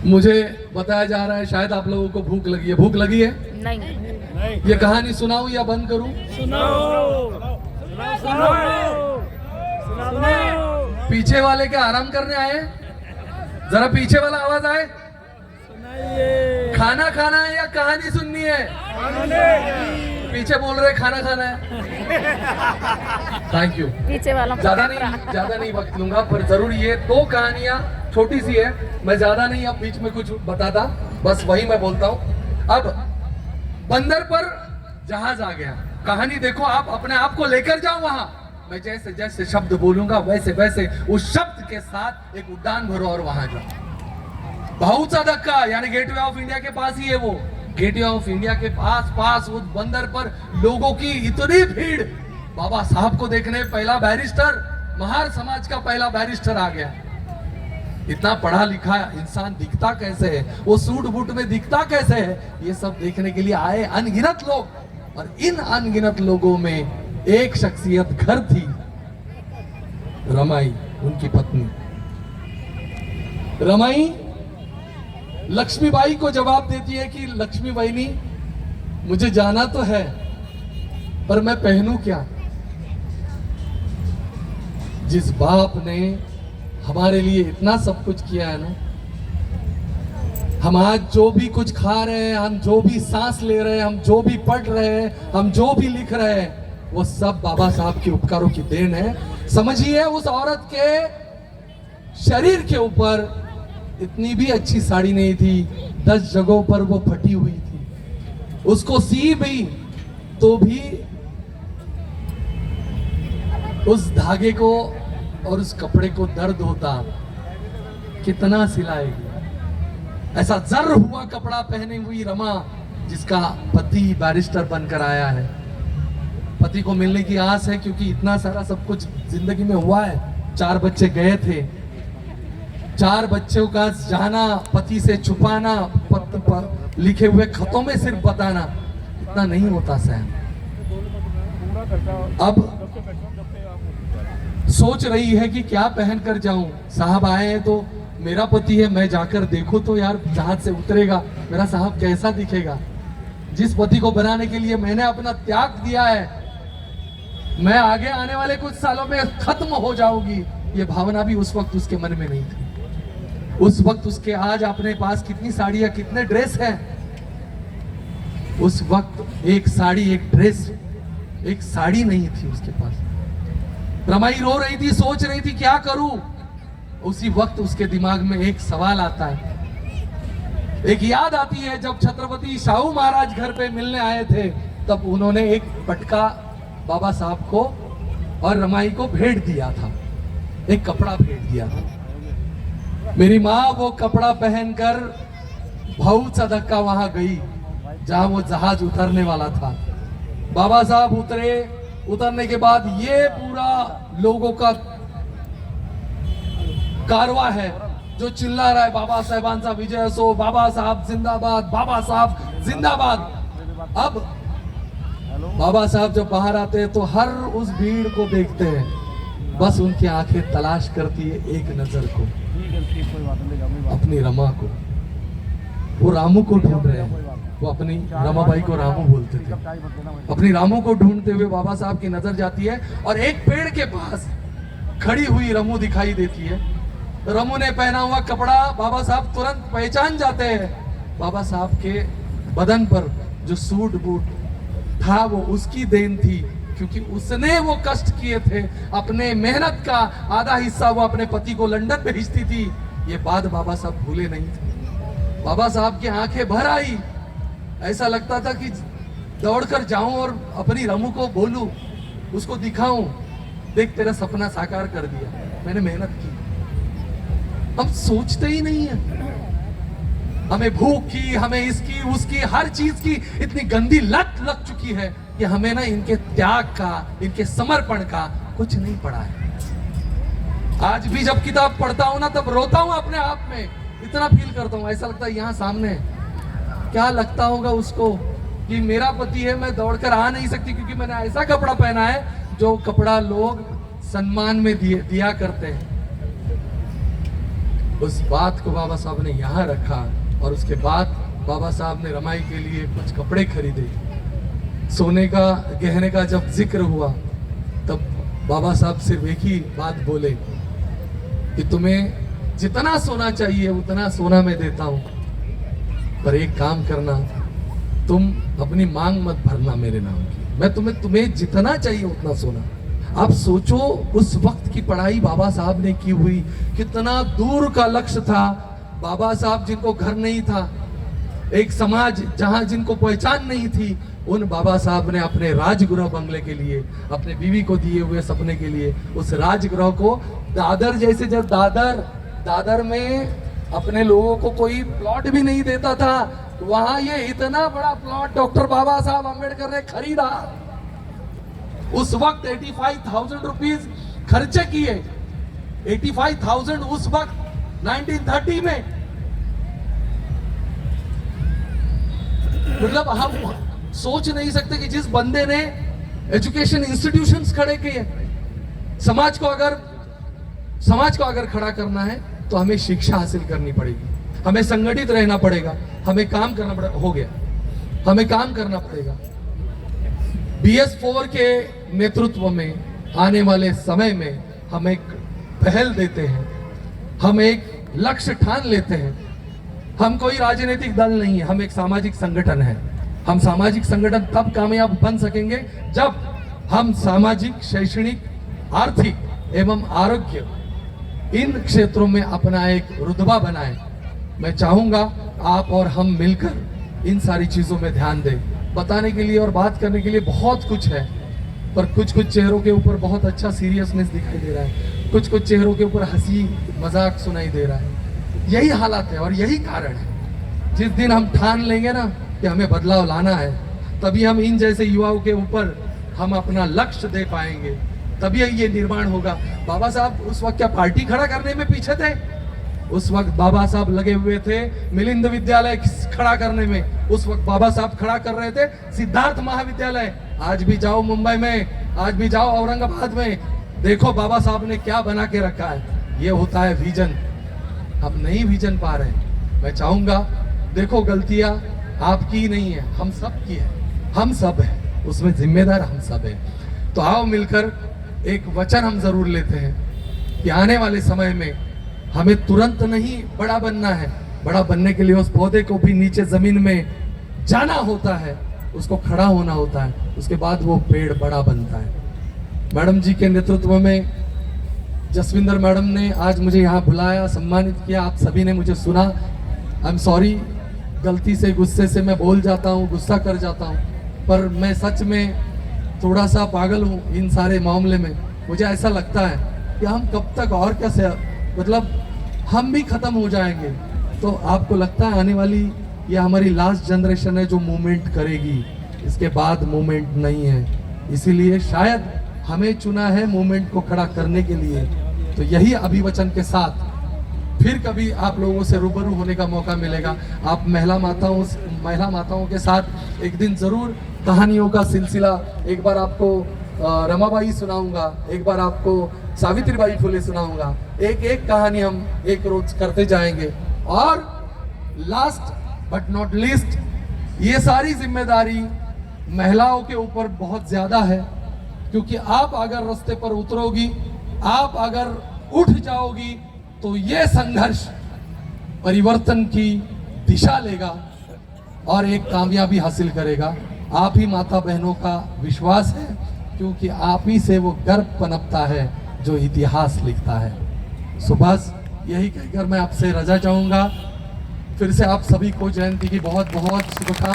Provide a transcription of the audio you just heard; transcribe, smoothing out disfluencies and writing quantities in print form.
मुझे बताया जा रहा है शायद आप लोगों को भूख लगी है। भूख लगी है? नहीं। ये कहानी सुनाऊं या बंद करूं? पीछे वाले क्या आराम करने आए हैं? जरा पीछे वाला आवाज आए। खाना खाना है या कहानी सुननी है? पीछे बोल रहे खाना खाना है। Thank you. पीछे वाला ज्यादा नहीं वक्त लूंगा, पर जरूर ये दो कहानियां छोटी सी है, मैं ज्यादा नहीं अब बीच में कुछ बताता, बस वही मैं बोलता हूं। अब बंदर पर जहाज आ गया, कहानी देखो, आप अपने आप को लेकर जाओ वहां। मैं जैसे जैसे शब्द बोलूंगा वैसे वैसे उस शब्द के साथ एक उड़ान भरो और वहां जाओ। बहुत सा धक्का, यानी गेटवे ऑफ इंडिया के पास ही है वो। गेटवे ऑफ इंडिया के पास उस बंदर पर लोगों की इतनी भीड़। बाबा साहब को देखने पहला बैरिस्टर, महार समाज का पहला बैरिस्टर आ गया। इतना पढ़ा लिखा इंसान दिखता कैसे है, वो सूट बूट में दिखता कैसे है, ये सब देखने के लिए आए अनगिनत लोग। और इन अनगिनत लोगों में एक शख्सियत घर थी, रमाई, उनकी पत्नी रमाई लक्ष्मीबाई को जवाब देती है कि लक्ष्मीबाई नहीं, मुझे जाना तो है पर मैं पहनूं क्या? जिस बाप ने हमारे लिए इतना सब कुछ किया है ना, हम आज जो भी कुछ खा रहे हैं, हम जो भी सांस ले रहे हैं, हम जो भी पढ़ रहे हैं, हम जो भी लिख रहे हैं, वो सब बाबा साहब के उपकारों की देन है। समझिए, उस औरत के शरीर के ऊपर इतनी भी अच्छी साड़ी नहीं थी, 10 जगहों पर वो फटी हुई थी। उसको सी भी तो भी उस धागे को और उस कपड़े को दर्द होता, कितना सिलाएगी। ऐसा जर हुआ कपड़ा पहने हुई रमा, जिसका पति बैरिस्टर बनकर आया है। पति को मिलने की आस है, क्योंकि इतना सारा सब कुछ जिंदगी में हुआ है। 4 बच्चे गए थे, 4 बच्चों का जाना, पति से छुपाना, लिखे हुए खतों में सिर्फ बताना, इतना नहीं होता सहन। अब सोच रही है कि क्या पहन कर जाऊं। साहब आए हैं तो मेरा पति है, मैं जाकर देखूं तो यार जहाज से उतरेगा, मेरा साहब कैसा दिखेगा। जिस पति को बनाने के लिए मैंने अपना त्याग दिया है, मैं आगे आने वाले कुछ सालों में खत्म हो जाऊंगी, ये भावना भी उस वक्त उसके मन में नहीं थी। उस वक्त उसके आज अपने पास कितनी साड़ियां, कितने ड्रेस हैं। उस वक्त एक साड़ी, एक ड्रेस, एक साड़ी नहीं थी उसके पास। रमाई रो रही थी, सोच रही थी क्या करूं। उसी वक्त उसके दिमाग में एक सवाल आता है, एक याद आती है। जब छत्रपति शाहू महाराज घर पे मिलने आए थे, तब उन्होंने एक पटका बाबा साहब को और रमाई को भेंट दिया था, एक कपड़ा भेंट दिया था। मेरी माँ वो कपड़ा पहनकर बहुत सा धक्का वहां गई जहां वो जहाज उतरने वाला था। बाबा साहब उतरे, उतरने के बाद ये पूरा लोगों का कारवां है जो चिल्ला रहा है, बाबा साहेबान साहब विजय सो, बाबा साहब जिंदाबाद, बाबा साहब जिंदाबाद। अब बाबा साहब जब बाहर आते हैं तो हर उस भीड़ को देखते हैं, बस उनकी आंखें तलाश करती है एक नजर को, अपनी रमा को। वो रामू को ढूंढ रहे हैं, वो अपनी रमाबाई को रामू बोलते थे। अपनी रामू को ढूंढते हुए बाबा साहब की नजर जाती है और एक पेड़ के पास खड़ी हुई रमू दिखाई देती है। रमू ने पहना हुआ कपड़ा बाबा साहब तुरंत पहचान जाते हैं। बाबा साहब के बदन पर जो सूट बूट था वो उसकी देन थी, क्योंकि उसने वो कष्ट किए थे। अपने मेहनत का आधा हिस्सा वो अपने पति को लंदन भेजती थी। ये बात बाबा साहब भूले नहीं थे। बाबा साहब की आंखें भर आई, ऐसा लगता था कि दौड़कर जाऊं और अपनी रमू को बोलूं, उसको दिखाऊं, देख तेरा सपना साकार कर दिया, मैंने मेहनत की। हम सोचते ही नहीं है। हमें भूख की, हमें इसकी उसकी हर चीज की इतनी गंदी लत लग चुकी है कि हमें ना इनके त्याग का, इनके समर्पण का कुछ नहीं पड़ा है। आज भी जब किताब पढ़ता हूं ना, तब रोता हूं अपने आप में, इतना फील करता हूं, ऐसा लगता है यहाँ सामने क्या लगता होगा उसको कि मेरा पति है, मैं दौड़कर आ नहीं सकती क्योंकि मैंने ऐसा कपड़ा पहना है जो कपड़ा लोग सम्मान में दिया करते हैं। उस बात को बाबा साहब ने यहाँ रखा और उसके बाद बाबा साहब ने रमाई के लिए कुछ कपड़े खरीदे। सोने का गहने का जब जिक्र हुआ तब बाबा साहब सिर्फ एक ही बात बोले कि तुम्हें जितना सोना चाहिए उतना सोना मैं देता हूं, पर एक काम करना, तुम अपनी मांग मत भरना मेरे नाम की, मैं तुम्हें जितना चाहिए उतना सोना। आप सोचो उस वक्त की पढ़ाई बाबा साहब ने की हुई, कितना दूर का लक्ष्य था। बाबा साहब जिनको घर नहीं था, एक समाज जहां जिनको पहचान नहीं थी, उन बाबा साहब ने अपने राजगृह बंगले के लिए, अपने बीवी को दिए हुए सपने के लिए उस राजगृह को दादर जैसे, जब दादर में अपने लोगों को कोई प्लॉट भी नहीं देता था, वहां ये इतना बड़ा प्लॉट डॉक्टर बाबा साहब अम्बेडकर ने खरीदा। उस वक्त 85,000 रुपीज खर्चे किए। 85,000 उस वक्त 1930 में, मतलब हम सोच नहीं सकते कि जिस बंदे ने एजुकेशन इंस्टीट्यूशंस खड़े किए, समाज को अगर खड़ा करना है तो हमें शिक्षा हासिल करनी पड़ेगी, हमें संगठित रहना पड़ेगा, हमें काम करना पड़ेगा। हो गया, हमें काम करना पड़ेगा। BS4 के नेतृत्व में आने वाले समय में हम एक पहल देते हैं, हम एक लक्ष्य ठान लेते हैं। हम कोई राजनीतिक दल नहीं है, हम एक सामाजिक संगठन है। हम सामाजिक संगठन तब कामयाब बन सकेंगे जब हम सामाजिक, शैक्षणिक, आर्थिक एवं आरोग्य इन क्षेत्रों में अपना एक रुतबा बनाएं। मैं चाहूंगा आप और हम मिलकर इन सारी चीजों में ध्यान दें। बताने के लिए और बात करने के लिए बहुत कुछ है, पर कुछ चेहरों के ऊपर बहुत अच्छा सीरियसनेस दिखाई दे रहा है, कुछ चेहरों के ऊपर हंसी मजाक सुनाई दे रहा है। यही हालात है और यही कारण है। जिस दिन हम ठान लेंगे ना कि हमें बदलाव लाना है, तभी हम इन जैसे युवाओं के ऊपर हम अपना लक्ष्य दे पाएंगे, तभी ये निर्माण होगा। बाबा साहब उस वक्त क्या पार्टी खड़ा करने में पीछे थे? उस वक्त बाबा साहब लगे हुए थे मिलिंद विद्यालय खड़ा करने में। उस वक्त बाबा साहब खड़ा कर रहे थे सिद्धार्थ महाविद्यालय। आज भी जाओ मुंबई में, आज भी जाओ औरंगाबाद में, देखो बाबा साहब ने क्या बना के रखा है। ये होता है विजन। हम नहीं विजन पा रहे। मैं चाहूंगा, देखो गलतियां आपकी नहीं है, हम सब की है, हम सब है उसमें जिम्मेदार, हम सब है। तो आओ मिलकर एक वचन हम जरूर लेते हैं कि आने वाले समय में हमें तुरंत नहीं बड़ा बनना है। बड़ा बनने के लिए उस पौधे को भी नीचे जमीन में जाना होता है, उसको खड़ा होना होता है, उसके बाद वो पेड़ बड़ा बनता है। मैडम जी के नेतृत्व में जसविंदर मैडम ने आज मुझे यहाँ बुलाया, सम्मानित किया, आप सभी ने मुझे सुना। आई एम सॉरी, गलती से गुस्से से मैं बोल जाता हूँ, गुस्सा कर जाता हूँ, पर मैं सच में थोड़ा सा पागल हूँ इन सारे मामले में। मुझे ऐसा लगता है कि हम कब तक और कैसे, मतलब हम भी खत्म हो जाएंगे। तो आपको लगता है आने वाली ये हमारी लास्ट जनरेशन है जो मूवमेंट करेगी, इसके बाद मूवमेंट नहीं है। इसीलिए शायद हमें चुना है मूवमेंट को खड़ा करने के लिए। तो यही अभिवचन के साथ फिर कभी आप लोगों से रूबरू होने का मौका मिलेगा। आप महिला माताओं के साथ एक दिन जरूर कहानियों का सिलसिला, एक बार आपको रमाबाई सुनाऊंगा, एक बार आपको सावित्रीबाई फुले सुनाऊंगा। एक कहानी हम एक रोज करते जाएंगे। और लास्ट बट नॉट लीस्ट, ये सारी जिम्मेदारी महिलाओं के ऊपर बहुत ज्यादा है, क्योंकि आप अगर रास्ते पर उतरोगी, आप अगर उठ जाओगी, तो ये संघर्ष परिवर्तन की दिशा लेगा और एक कामयाबी हासिल करेगा। आप ही माता बहनों का विश्वास है, क्योंकि आप ही से वो गर्व पनपता है जो इतिहास लिखता है। सो बस यही कहकर मैं आपसे रजा चाहूंगा। फिर से आप सभी को जयंती की बहुत बहुत शुभकामनाएं।